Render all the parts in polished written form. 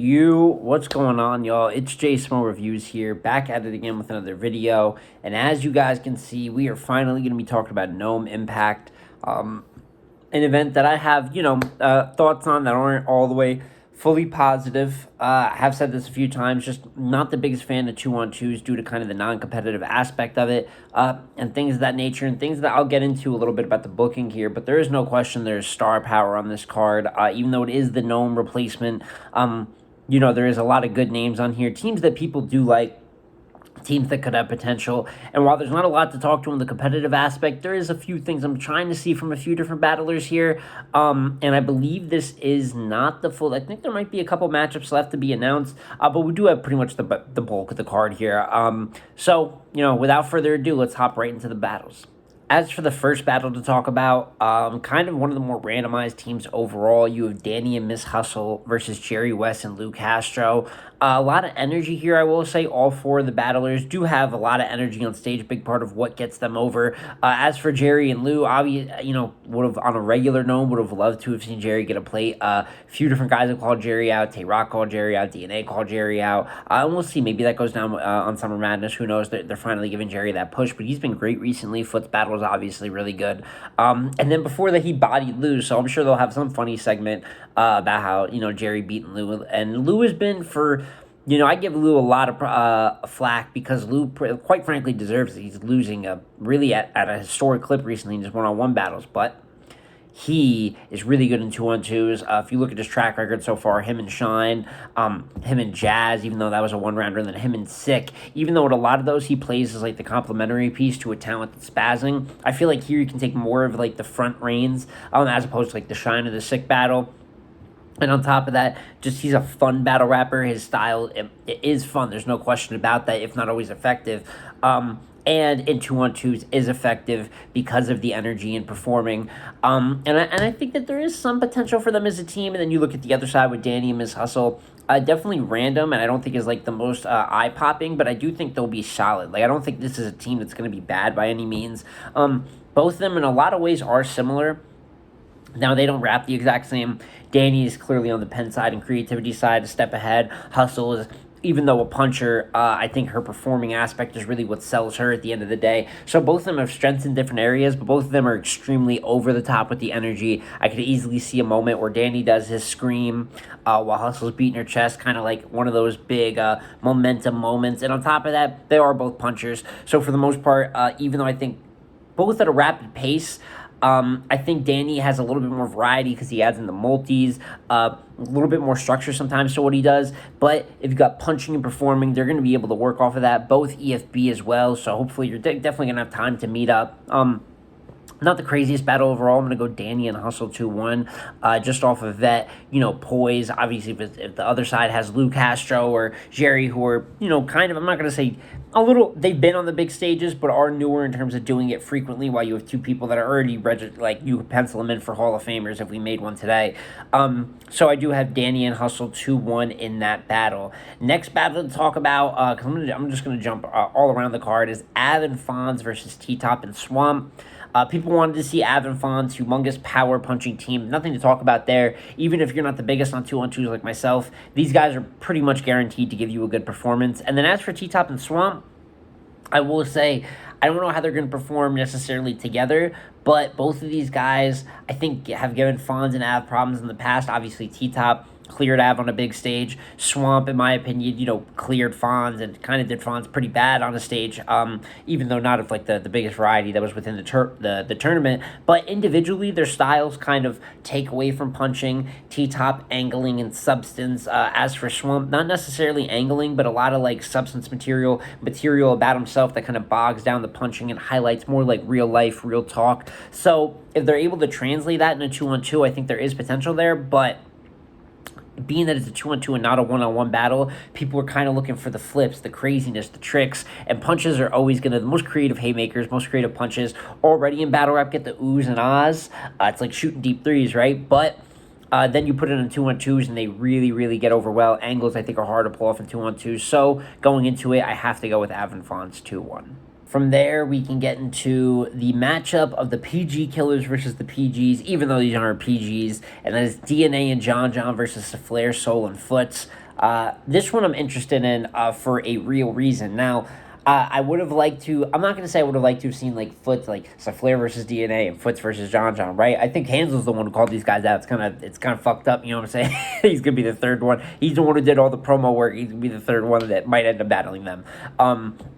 What's going on, y'all? It's Jay Smo Reviews here, back at it again with another video. And as you guys can see, we are finally going to be talking about NOME Impact, an event that I have, thoughts on that aren't all the way fully positive. I have said this a few times, just not the biggest fan of 2-on-2s due to kind of the non-competitive aspect of it, and things of that nature, and things that I'll get into a little bit about the booking here. But there is no question there's star power on this card, even though it is the NOME replacement. There is a lot of good names on here, teams that people do like, teams that could have potential. And while there's not a lot to talk to in the competitive aspect, there is a few things I'm trying to see from a few different battlers here. And I believe this is not the full. I think there might be a couple matchups left to be announced, but we do have pretty much the bulk of the card here. So without further ado, let's hop right into the battles. As for the first battle to talk about, kind of one of the more randomized teams overall, you have Danny and Miss Hustle versus Jerry West and Lou Castro. A lot of energy here, I will say. All four of the battlers do have a lot of energy on stage, big part of what gets them over. As for Jerry and Lou, obviously, would have, on a regular NOME, would have loved to have seen Jerry get a plate. A few different guys have called Jerry out. Tay-Rock called Jerry out. DNA called Jerry out. And we'll see. Maybe that goes down on Summer Madness. Who knows? They're finally giving Jerry that push, but he's been great recently. Foot's battle is obviously really good. And then before that, he bodied Lou, so I'm sure they'll have some funny segment about how, Jerry beating Lou. And Lou has been for... I give Lou a lot of flack because Lou, quite frankly, deserves it. He's losing really at a historic clip recently in just one-on-one battles, but he is really good in 2-on-2s. If you look at his track record so far, him and Shine, him and Jazz, even though that was a one-rounder, and then him and Sick, even though at a lot of those he plays as like the complementary piece to a talent that's spazzing, I feel like here you can take more of like the front reins as opposed to like the Shine or the Sick battle. And on top of that, he's a fun battle rapper. His style it is fun. There's no question about that, if not always effective. And in 2-on-2s is effective because of the energy and performing. And I think that there is some potential for them as a team. And then you look at the other side with Danny and Miss Hustle. Definitely random, and I don't think is like the most eye-popping, but I do think they'll be solid. Like, I don't think this is a team that's going to be bad by any means. Both of them in a lot of ways are similar. Now, they don't rap the exact same. Danny is clearly on the pen side and creativity side, a step ahead. Hustle is, even though a puncher, I think her performing aspect is really what sells her at the end of the day. So both of them have strengths in different areas, but both of them are extremely over the top with the energy. I could easily see a moment where Danny does his scream while Hustle's beating her chest, kind of like one of those big momentum moments. And on top of that, they are both punchers. So for the most part, even though I think both at a rapid pace, I think Danny has a little bit more variety because he adds in the multis, a little bit more structure sometimes to what he does. But if you've got punching and performing, they're going to be able to work off of that. Both EFB as well, so hopefully you're definitely going to have time to meet up. Not the craziest battle overall. I'm going to go Danny and Hustle 2-1, just off of vet, poise. Obviously, if the other side has Lou Castro or Jerry, who are, kind of, I'm not going to say a little, they've been on the big stages, but are newer in terms of doing it frequently, while you have two people that are already registered, like you could pencil them in for Hall of Famers if we made one today. So I do have Danny and Hustle 2-1 in that battle. Next battle to talk about, because I'm just going to jump all around the card, is Av and Fonz versus T-Top and Swamp. People wanted to see Av and Fonz, humongous power punching team. Nothing to talk about there. Even if you're not the biggest on 2-on-2s like myself, these guys are pretty much guaranteed to give you a good performance. And then as for T-Top and Swamp, I will say, I don't know how they're going to perform necessarily together, but both of these guys, I think, have given Fonz and Av problems in the past. Obviously, T-Top cleared Av on a big stage. Swamp, in my opinion, cleared Fonz and kind of did Fonz pretty bad on a stage, even though not of like the biggest variety that was within the tournament. But individually, their styles kind of take away from punching. T-Top angling and substance. As for Swamp, not necessarily angling, but a lot of like substance material about himself that kind of bogs down the punching and highlights more like real life, real talk. So if they're able to translate that in a 2-on-2, I think there is potential there, but being that it's a 2-on-2 and not a 1-on-1 battle, people are kind of looking for the flips, the craziness, the tricks, and punches are always going to, the most creative haymakers, most creative punches already in battle rap get the oohs and ahs. It's like shooting deep threes, right? But then you put it in 2-on-2s and they really, really get over well. Angles, I think, are hard to pull off in 2-on-2s. So going into it, I have to go with Av and Fonz 2-1. From there, we can get into the matchup of the PG killers versus the PGs, even though these aren't PGs, and that is DNA and John John versus Flair, Soul, and Foots. This one I'm interested in for a real reason. Now, I would have liked to. I'm not going to say I would have liked to have seen like Foots, like Flair versus DNA and Foots versus John John, right? I think Hansel's the one who called these guys out. It's kind of fucked up. You know what I'm saying? He's gonna be the third one. He's the one who did all the promo work. He's gonna be the third one that might end up battling them.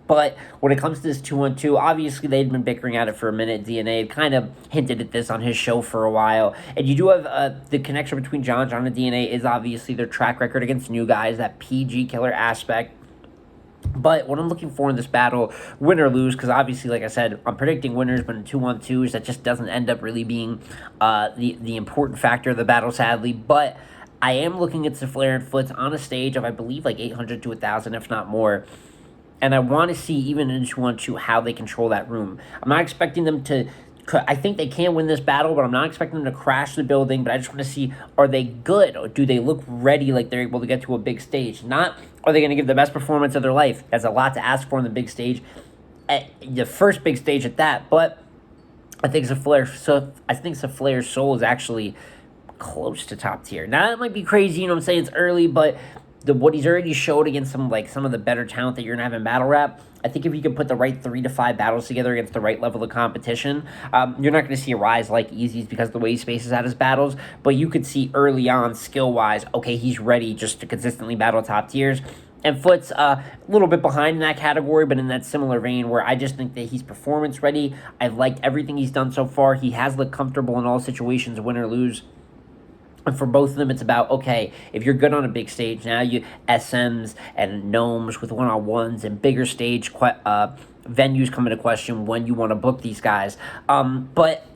But when it comes to this 2-on-2, obviously they'd been bickering at it for a minute. DNA had kind of hinted at this on his show for a while. And you do have the connection between John John and DNA is obviously their track record against new guys, that PG killer aspect. But what I'm looking for in this battle, win or lose, because obviously, like I said, I'm predicting winners, but in 2-on-2s, that just doesn't end up really being the important factor of the battle, sadly. But I am looking at Flair and Foots on a stage of, I believe, like 800 to 1,000, if not more. And I want to see, even in 2-on-2, how they control that room. I'm not expecting them to. I think they can win this battle, but I'm not expecting them to crash the building. But I just want to see, are they good? Or do they look ready, like they're able to get to a big stage? Not, are they going to give the best performance of their life? That's a lot to ask for on the big stage. At the first big stage at that. But I think Flair's soul is actually close to top tier. Now, that might be crazy, you know what I'm saying? It's early, but what he's already showed against some of the better talent that you're gonna have in battle rap, I think if you can put the right 3 to 5 battles together against the right level of competition, you're not gonna see a rise like Easy's because of the way he spaces out his battles. But you could see early on, skill wise, okay, he's ready just to consistently battle top tiers. And Foot's a little bit behind in that category, but in that similar vein where I just think that he's performance ready. I've liked everything he's done so far. He has looked comfortable in all situations, win or lose. And for both of them, it's about, okay, if you're good on a big stage, now you SMs and gnomes with one-on-ones and bigger stage venues come into question when you want to book these guys. But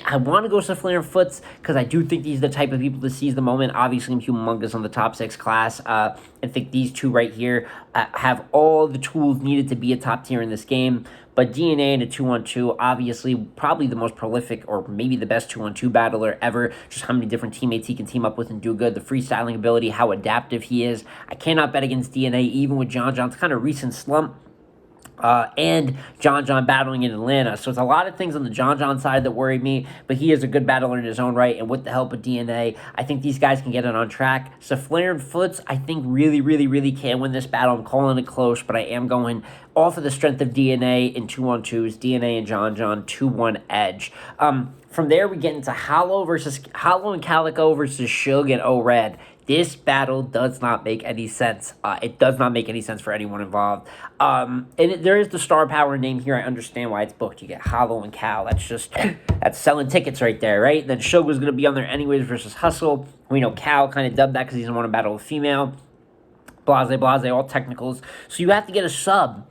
I want to go Flair and Foots because I do think these are the type of people to seize the moment. Obviously, I'm humongous on the top 6 class. I think these two right here have all the tools needed to be a top tier in this game. But DNA in a 2-on-2, obviously, probably the most prolific or maybe the best 2-on-2 battler ever. Just how many different teammates he can team up with and do good. The freestyling ability, how adaptive he is. I cannot bet against DNA, even with John John's kind of recent slump. And John John battling in Atlanta. So it's a lot of things on the John John side that worry me, but he is a good battler in his own right, and with the help of DNA, I think these guys can get it on track. So Flair and Foots, I think really, really, really can win this battle. I'm calling it close, but I am going off of the strength of DNA in 2-on-2s, DNA and John John, 2-1 edge. From there, we get into Hollow and Calico versus Suge and O-Red. This battle does not make any sense. It does not make any sense for anyone involved. There is the star power name here. I understand why it's booked. You get Hollow and Cal. That's selling tickets right there, right? Then Suge was going to be on there anyways versus Hustle. We know Cal kind of dubbed that because he doesn't want to battle a female. Blase, all technicals. So you have to get a sub.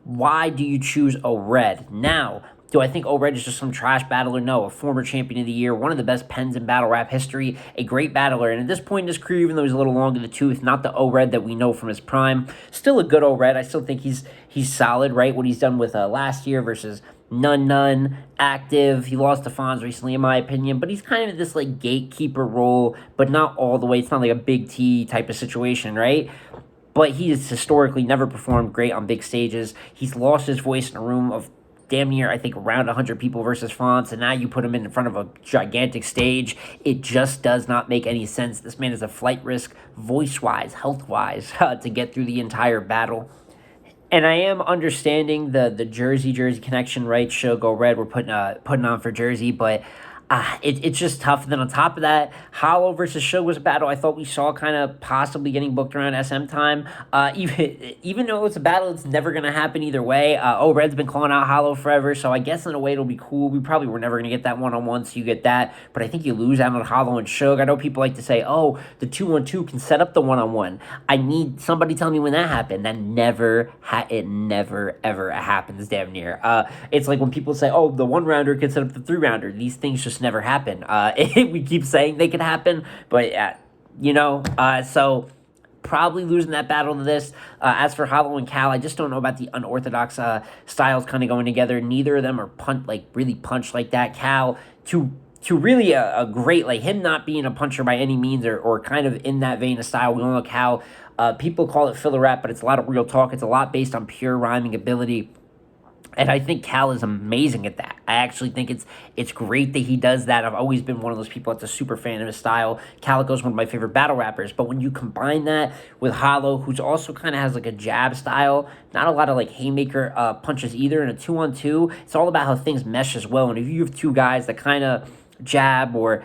Why do you choose O-Red? Now, do I think O-Red is just some trash battler? No, a former champion of the year, one of the best pens in battle rap history, a great battler. And at this point in his career, even though he's a little long in the tooth, not the O-Red that we know from his prime, still a good O-Red. I still think he's solid, right? What he's done with last year versus None, active. He lost to Fonz recently, in my opinion, but he's kind of this like gatekeeper role, but not all the way. It's not like a Big T type of situation, right? But he has historically never performed great on big stages. He's lost his voice in a room of damn near, I think, around 100 people versus Fonz, and now you put him in front of a gigantic stage. It just does not make any sense. This man is a flight risk, voice-wise, health-wise, to get through the entire battle. And I am understanding the Jersey connection, right? Show Go Red, we're putting on for Jersey, but it's just tough. And then on top of that, Hollow versus Suge was a battle I thought we saw kind of possibly getting booked around SM time. Even though it's a battle, it's never going to happen either way. Red's been calling out Hollow forever, so I guess in a way it'll be cool. We probably were never going to get that one-on-one, so you get that. But I think you lose out on Hollow and Suge. I know people like to say, oh, the 2-on-2 can set up the one-on-one. I need somebody tell me when that happened. That never, ever happens damn near. It's like when people say, oh, the one-rounder can set up the 3-rounder. These things just never happen. We keep saying they could happen, but so probably losing that battle to this. As for Hollow and Cal, I just don't know about the unorthodox styles kind of going together. Neither of them are really punch like that. Cal to really a great, like him not being a puncher by any means or kind of in that vein of style. We don't know Cal. People call it filler rap, but it's a lot of real talk. It's a lot based on pure rhyming ability. And I think Cal is amazing at that. I actually think it's great that he does that. I've always been one of those people that's a super fan of his style. Calico's one of my favorite battle rappers. But when you combine that with Hollow, who's also kind of has like a jab style, not a lot of like haymaker punches either, in a 2-on-2, it's all about how things mesh as well. And if you have two guys that kind of jab or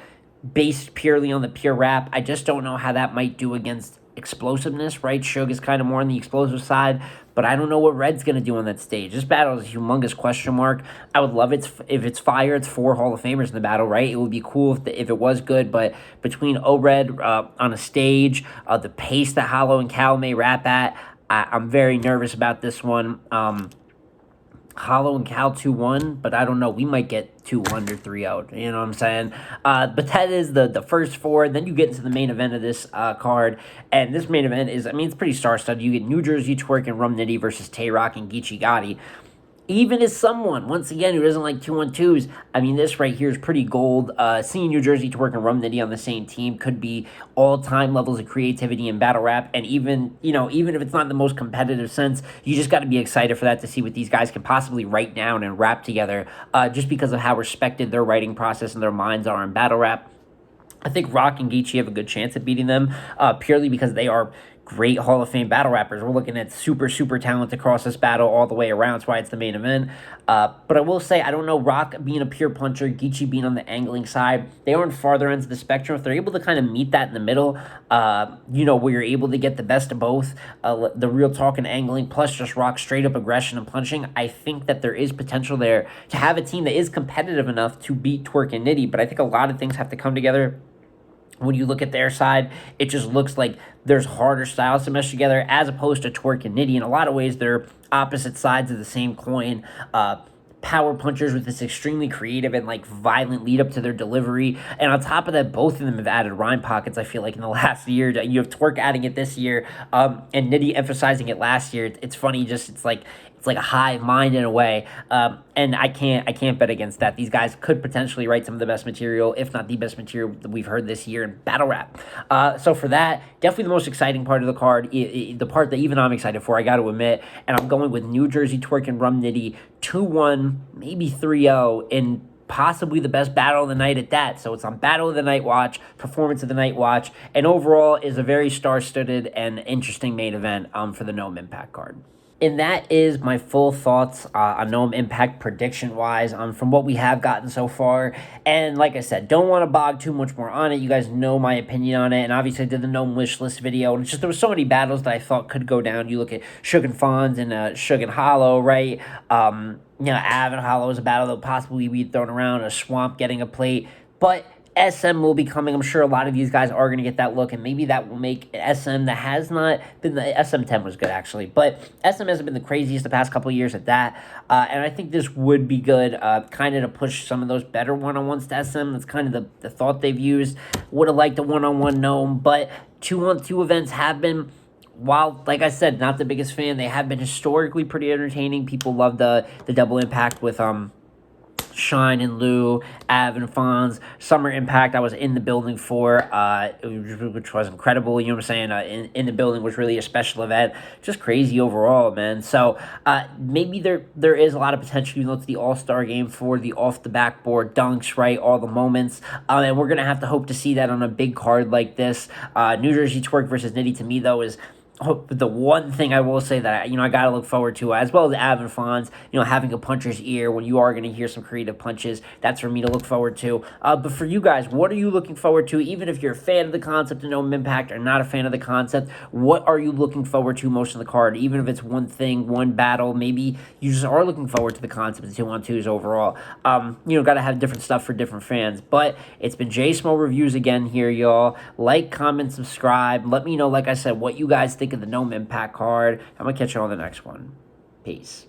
based purely on the pure rap, I just don't know how that might do against explosiveness, right? Suge is kind of more on the explosive side, but I don't know what Red's going to do on that stage. This battle is a humongous question mark. I would love it if it's fire. It's 4 Hall of Famers in the battle, right? It would be cool if it was good, but between O-Red on a stage, the pace that Hollow and Cal may rap at, I'm very nervous about this one. Hollow and Cal 2-1, but I don't know. We might get 2-1 or 3-0. You know what I'm saying? But that is the first 4. Then you get into the main event of this card. And this main event is, I mean, it's pretty star-studded. You get New Jersey Twerk and Rum Nitty versus Tay Rock and Geechee Gotti. Even as someone, once again, who doesn't like 2-on-2s, I mean, this right here is pretty gold. Seeing New Jersey Twerk and Rum Nitty on the same team could be all-time levels of creativity in battle rap. And even if it's not in the most competitive sense, you just got to be excited for that, to see what these guys can possibly write down and rap together, just because of how respected their writing process and their minds are in battle rap. I think Rock and Geechee have a good chance at beating them, purely because they are great Hall of Fame battle rappers. We're looking at super, super talent across this battle all the way around. That's why it's the main event. But I will say, I don't know, Rock being a pure puncher, Geechee being on the angling side, they are on farther ends of the spectrum. If they're able to kind of meet that in the middle, where you're able to get the best of both, the real talk and angling, plus just Rock straight up aggression and punching, I think that there is potential there to have a team that is competitive enough to beat Twerk and Nitty. But I think a lot of things have to come together. When you look at their side, it just looks like there's harder styles to mesh together, as opposed to Twerk and Nitty. In a lot of ways, they're opposite sides of the same coin. Power punchers with this extremely creative and like violent lead up to their delivery. And on top of that, both of them have added rhyme pockets, I feel like, in the last year. You have Twerk adding it this year, and Nitty emphasizing it last year. It's funny, just it's like a hive mind in a way, and I can't bet against that. These guys could potentially write some of the best material, if not the best material that we've heard this year in battle rap. So for that, definitely the most exciting part of the card, the part that even I'm excited for, I got to admit, and I'm going with New Jersey Twerk and Rum Nitty 2-1, maybe 3-0, in possibly the best battle of the night at that. So it's on Battle of the Night Watch, Performance of the Night Watch, and overall is a very star-studded and interesting main event for the NOME Impact card. And that is my full thoughts on NOME Impact prediction-wise from what we have gotten so far. And like I said, don't want to bog too much more on it. You guys know my opinion on it. And obviously, I did the NOME wish list video. And it's just there were so many battles that I thought could go down. You look at Suge and Fonz and Suge and Hollow, right? Av and Hollow is a battle that will possibly be thrown around. A Swamp getting a plate. But SM will be coming. I'm sure a lot of these guys are going to get that look, and maybe that will make SM that has not been the SM10 was good, actually, but SM hasn't been the craziest the past couple of years at that, and I think this would be good, kind of to push some of those better one-on-ones to SM. That's kind of the thought they've used. Would have liked a one-on-one gnome, but 2-on-2 events have been, while, like I said, not the biggest fan, they have been historically pretty entertaining. People love the double impact with Shine and Lou, Av and Fonz. Summer Impact I was in the building for, which was incredible, you know what I'm saying? In the building was really a special event. Just crazy overall, man. So maybe there is a lot of potential, even though it's the all-star game, for the off-the-backboard dunks, right? All the moments. And we're going to have to hope to see that on a big card like this. New Jersey Twerk versus Nitty, to me, though, is the one thing I will say that I got to look forward to, as well as Av and Fonz, having a puncher's ear when you are going to hear some creative punches, that's for me to look forward to. But for you guys, what are you looking forward to? Even if you're a fan of the concept of NOME Impact or not a fan of the concept, what are you looking forward to most in the card? Even if it's one thing, one battle, maybe you just are looking forward to the concept of 2-on-2s overall. Got to have different stuff for different fans. But it's been J Smo Reviews again here, y'all. Like, comment, subscribe. Let me know, like I said, what you guys think of the NOME Impact card. I'm going to catch you on the next one. Peace.